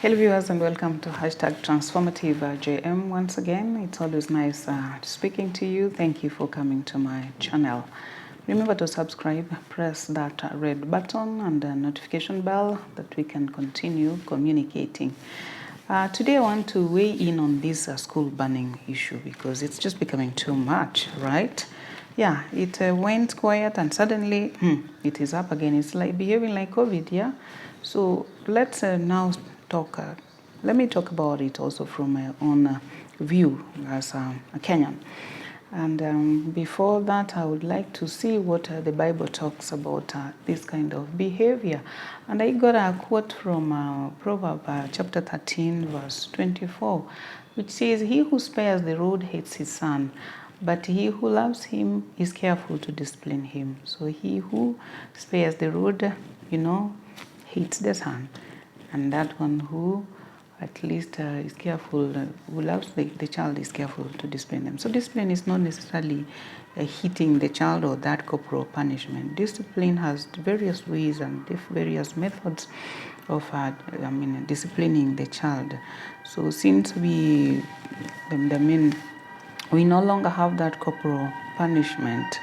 Hello viewers and welcome to #Transformative-JM. Once again, it's always nice speaking to you. Thank you for coming to my channel. Remember to subscribe, press that red button and the notification bell that we can continue communicating. Today I want to weigh in on this school burning issue because it's just becoming too much, right? Yeah, it went quiet and suddenly it is up again. It's like behaving like COVID, yeah? So let's now talk. Let me talk about it also from my own view as a Kenyan. And before that, I would like to see what the Bible talks about this kind of behavior. And I got a quote from Proverbs chapter 13, verse 24, which says, "He who spares the rod hates his son, but he who loves him is careful to discipline him." So he who spares the rod, hates the son. And that one who at least is careful, who loves the child is careful to discipline them. So discipline is not necessarily hitting the child or that corporal punishment. Discipline has various ways and various methods of disciplining the child. So since we no longer have that corporal punishment,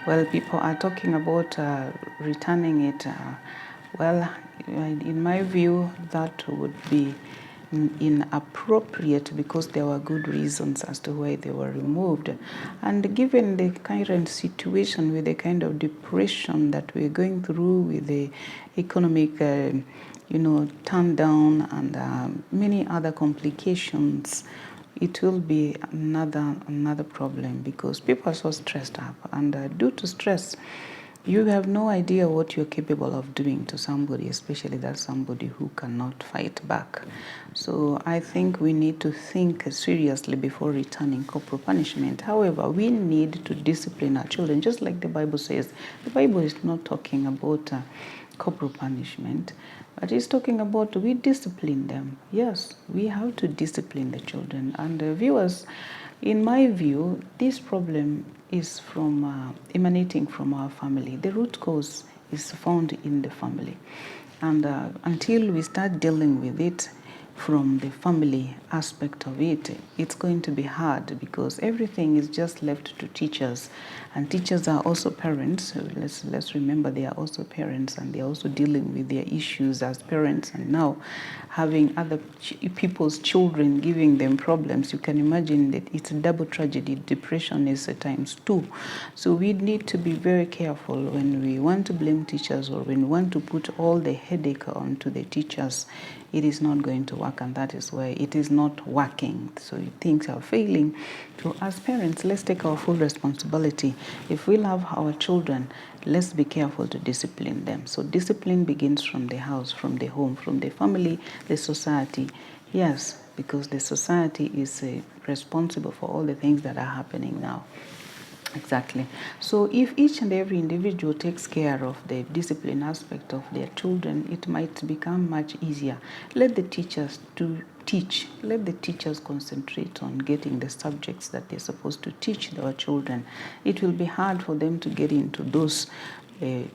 well, people are talking about returning it. Well, in my view, that would be inappropriate because there were good reasons as to why they were removed. And given the current situation with the kind of depression that we're going through with the economic turn down and many other complications, it will be another problem because people are so stressed up, and due to stress, you have no idea what you're capable of doing to somebody, especially that somebody who cannot fight back. So I think we need to think seriously before returning corporal punishment. However, we need to discipline our children, just like the Bible says. The Bible is not talking about corporal punishment, but it's talking about we discipline them. Yes, we have to discipline the children. And viewers, in my view, this problem is emanating from our family. The root cause is found in the family. And until we start dealing with it from the family aspect of it, it's going to be hard because everything is just left to teachers. And teachers are also parents. So let's remember they are also parents, and they're also dealing with their issues as parents, and now having other people's children giving them problems. You can imagine that it's a double tragedy. Depression is at times 2. So we need to be very careful when we want to blame teachers or when we want to put all the headache onto the teachers. It is not going to work, and that is why it is not working. So things are failing. So as parents, let's take our full responsibility. If we love our children, let's be careful to discipline them. So discipline begins from the house, from the home, from the family, the society. Yes, because the society is responsible for all the things that are happening now. Exactly. So if each and every individual takes care of the discipline aspect of their children, it might become much easier. Let the teachers teach. Let the teachers concentrate on getting the subjects that they're supposed to teach their children. It will be hard for them to get into those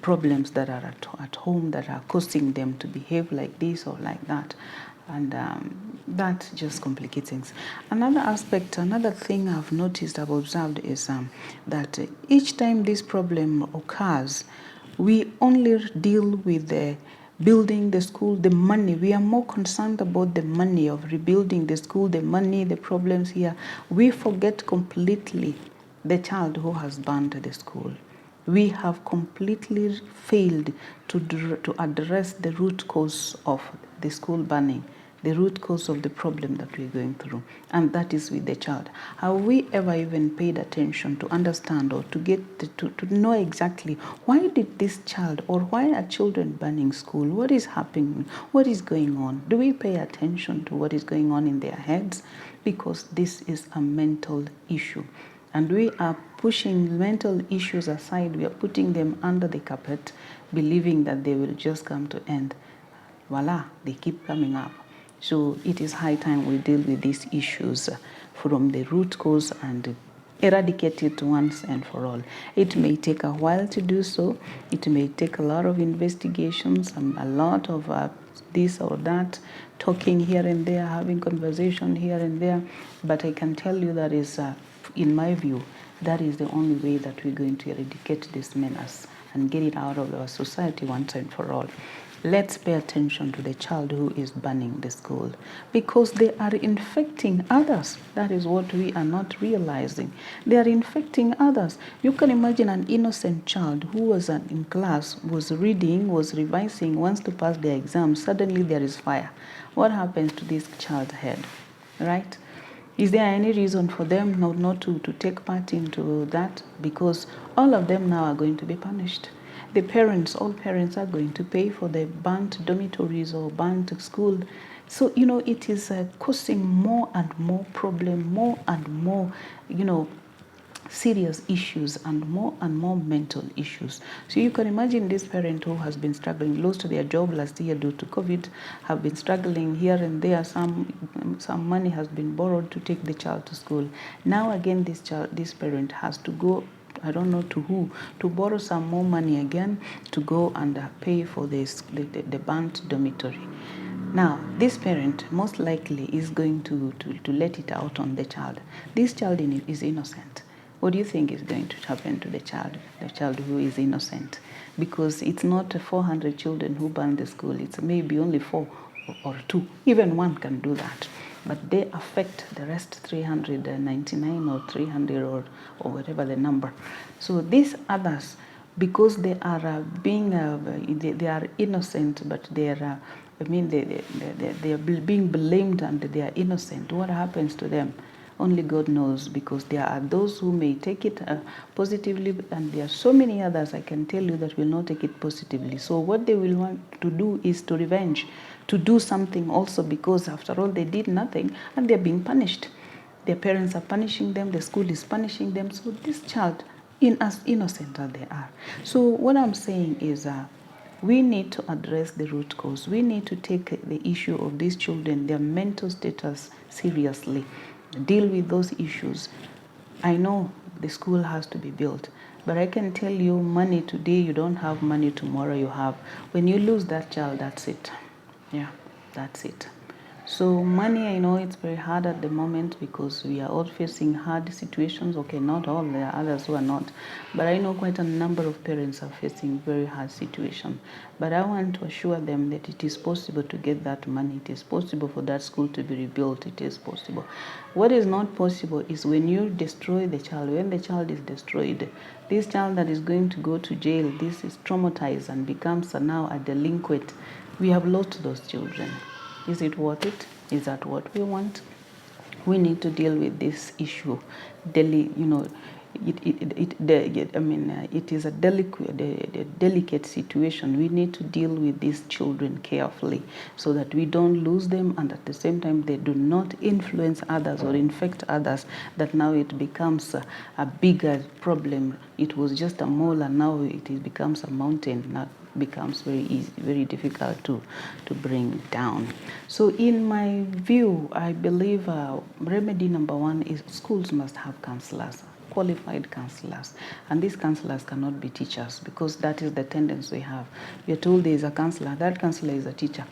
problems that are at home that are causing them to behave like this or like that. And that just complicates things. Another thing I've noticed, I've observed is that each time this problem occurs, we only deal with the building the school, the money. We are more concerned about the money of rebuilding the school, the money, the problems here. We forget completely the child who has burned the school. We have completely failed to address the root cause of the school burning, the root cause of the problem that we're going through, and that is with the child. Have we ever even paid attention to understand or to get to know exactly why did this child or why are children burning school? What is happening? What is going on? Do we pay attention to what is going on in their heads? Because this is a mental issue. And we are pushing mental issues aside. We are putting them under the carpet, believing that they will just come to end. Voila, they keep coming up. So it is high time we deal with these issues from the root cause and eradicate it once and for all. It may take a while to do so. It may take a lot of investigations and a lot of this or that, talking here and there, having conversation here and there. But I can tell you that is, in my view, that is the only way that we're going to eradicate this menace and get it out of our society once and for all. Let's pay attention to the child who is burning the school, because they are infecting others. That is what we are not realizing. They are infecting others. You can imagine an innocent child who was in class, was reading, was revising, wants to pass their exam. Suddenly there is fire. What happens to this child's head, right? Is there any reason for them not to take part into that? Because all of them now are going to be punished. The parents, all parents are going to pay for the burnt dormitories or burnt school. So, it is causing more and more problem, more and more, serious issues and more mental issues. So you can imagine this parent who has been struggling, lost their job last year due to COVID, have been struggling here and there. Some money has been borrowed to take the child to school. Now again, this parent has to go, I don't know to who, to borrow some more money again to go and pay for this the burnt dormitory. Now, this parent most likely is going to let it out on the child. This child is innocent. What do you think is going to happen to the child who is innocent? Because it's not 400 children who burn the school. It's maybe only 4 or 2. Even 1 can do that. But they affect the rest 399 or 300 or whatever the number. So these others, because they are they are innocent, but they are they are being blamed and they are innocent. What happens to them? Only God knows, because there are those who may take it positively, and there are so many others, I can tell you, that will not take it positively. So what they will want to do is to revenge, to do something also, because after all they did nothing and they're being punished. Their parents are punishing them, the school is punishing them. So this child, as innocent as they are. So what I'm saying is we need to address the root cause. We need to take the issue of these children, their mental status, seriously. Deal with those issues. I know the school has to be built, but I can tell you, money today, you don't have, money tomorrow you have. When you lose that child, that's it. Yeah, that's it. So money, I know it's very hard at the moment because we are all facing hard situations. Okay, not all, there are others who are not. But I know quite a number of parents are facing very hard situations. But I want to assure them that it is possible to get that money. It is possible for that school to be rebuilt. It is possible. What is not possible is when you destroy the child. When the child is destroyed, this child that is going to go to jail, this is traumatized and becomes now a delinquent. We have lost those children. Is it worth it? Is that what we want? We need to deal with this issue. It is a delicate situation. We need to deal with these children carefully so that we don't lose them, and at the same time they do not influence others or infect others, that now it becomes a bigger problem. It was just a mole and now it becomes a mountain. Now becomes very easy, very difficult to bring down. So in my view, I believe remedy number 1 is schools must have counselors, qualified counselors. And these counselors cannot be teachers, because that is the tendency we have. You're told there is a counselor, that counselor is a teacher.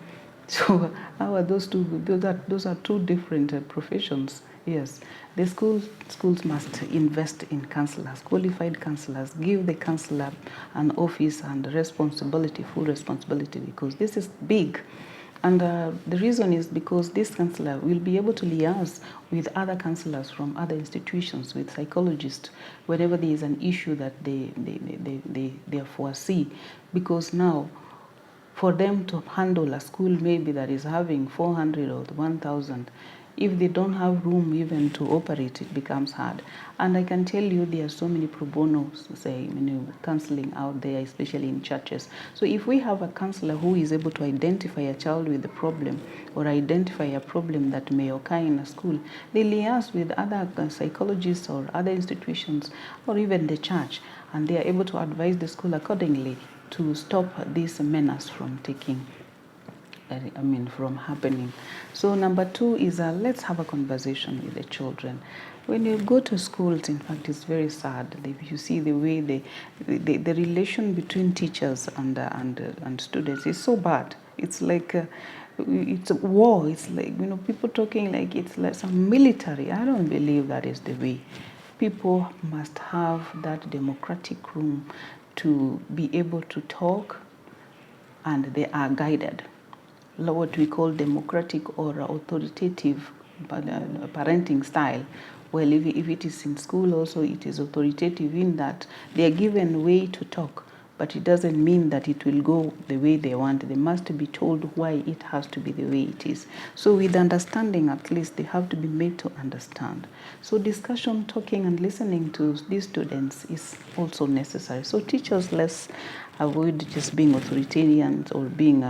So how are those two? Those are two different professions. Yes, the schools must invest in counselors, qualified counselors, give the counselor an office and responsibility, full responsibility, because this is big. And the reason is because this counselor will be able to liaise with other counselors from other institutions, with psychologists, whenever there is an issue that they foresee. Because now, for them to handle a school maybe that is having 400 or 1,000, if they don't have room even to operate, it becomes hard. And I can tell you there are so many pro bono, counseling out there, especially in churches. So if we have a counselor who is able to identify a child with a problem or identify a problem that may occur in a school, they liaise with other psychologists or other institutions or even the church, and they are able to advise the school accordingly to stop this menace from taking from happening. So number 2 is let's have a conversation with the children. When you go to schools, in fact, it's very sad. You see the way the relation between teachers and students is so bad. It's like it's a war. It's like, people talking like it's like some military. I don't believe that is the way. People must have that democratic room to be able to talk, and they are guided. What we call democratic or authoritative parenting style. Well, if it is in school also, it is authoritative in that they are given way to talk, but it doesn't mean that it will go the way they want. They must be told why it has to be the way it is. So with understanding, at least they have to be made to understand. So discussion, talking and listening to these students is also necessary. So teachers, let's avoid just being authoritarian or being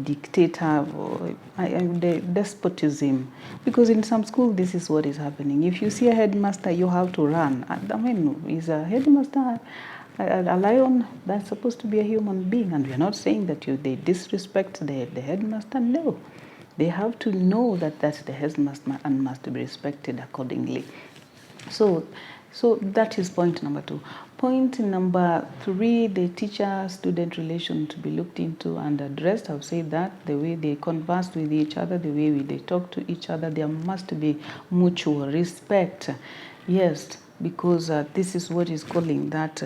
dictator or the despotism. Because in some schools, this is what is happening. If you see a headmaster, you have to run. Is a headmaster a lion? That's supposed to be a human being. And we're not saying that they disrespect the headmaster. No. They have to know that that's the headmaster and must be respected accordingly. So that is point number 2. Point number 3, the teacher-student relation to be looked into and addressed. I've said that the way they converse with each other, the way they talk to each other, there must be mutual respect. Yes, because this is what is causing that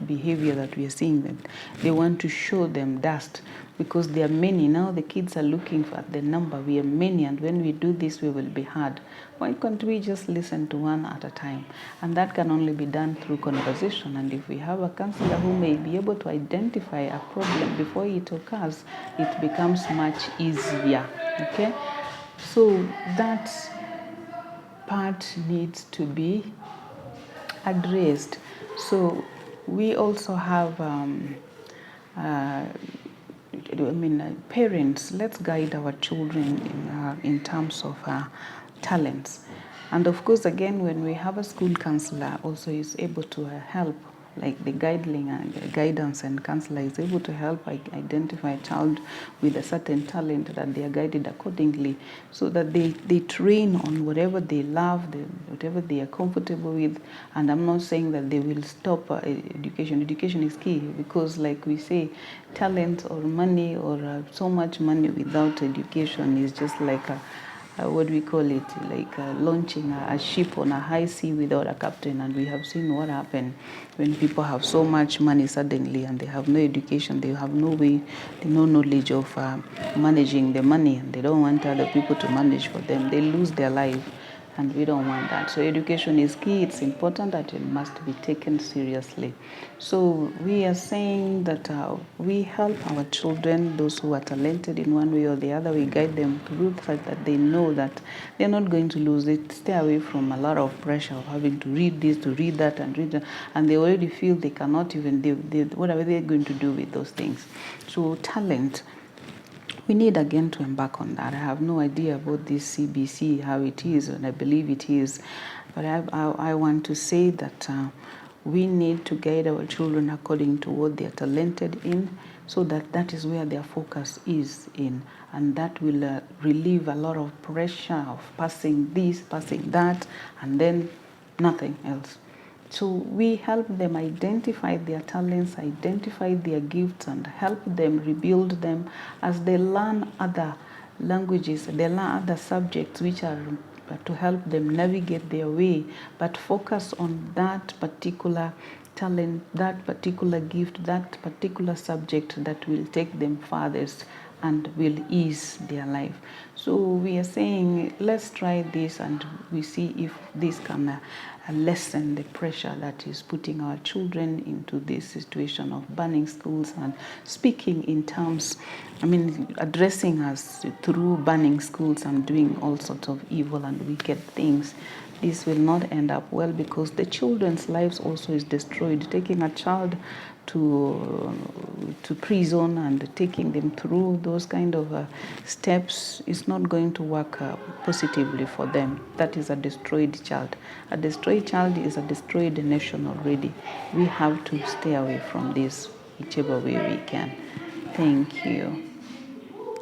behavior that we are seeing. That they want to show them dust because there are many. Now the kids are looking for the number. We are many, and when we do this, we will be heard. Why can't we just listen to one at a time? And that can only be done through conversation. And if we have a counselor who may be able to identify a problem before it occurs, it becomes much easier. Okay? So that part needs to be addressed. So we also have parents, let's guide our children in terms of talents. And of course, again, when we have a school counselor, also is able to help, like the guidance and counselor is able to help identify a child with a certain talent, that they are guided accordingly, so that they train on whatever they love, whatever they are comfortable with. And I'm not saying that they will stop education. Education is key, because like we say, talent or money or so much money without education is just like launching a ship on a high sea without a captain. And we have seen what happened when people have so much money suddenly and they have no education, they have no knowledge of managing the money, and they don't want other people to manage for them. They lose their life, and we don't want that. So education is key. It's important that it must be taken seriously. So we are saying that we help our children, those who are talented in one way or the other, we guide them through such that they know that they're not going to lose it. Stay away from a lot of pressure of having to read this, to read that, and read that. And they already feel they cannot even, what are they going to do with those things? So talent, we need again to embark on that. I have no idea about this CBC, how it is, and I believe it is. But I want to say that we need to guide our children according to what they are talented in, so that is where their focus is in. And that will relieve a lot of pressure of passing this, passing that, and then nothing else. So we help them identify their talents, identify their gifts, and help them rebuild them as they learn other languages, they learn other subjects which are to help them navigate their way, but focus on that particular talent, that particular gift, that particular subject that will take them farthest and will ease their life. So we are saying, let's try this, and we see if this can lessen the pressure that is putting our children into this situation of banning schools and speaking in terms, addressing us through banning schools and doing all sorts of evil and wicked things. This will not end up well, because the children's lives also is destroyed. Taking a child to prison and taking them through those kind of steps is not going to work positively for them. That is a destroyed child. A destroyed child is a destroyed nation already. We have to stay away from this whichever way we can. Thank you.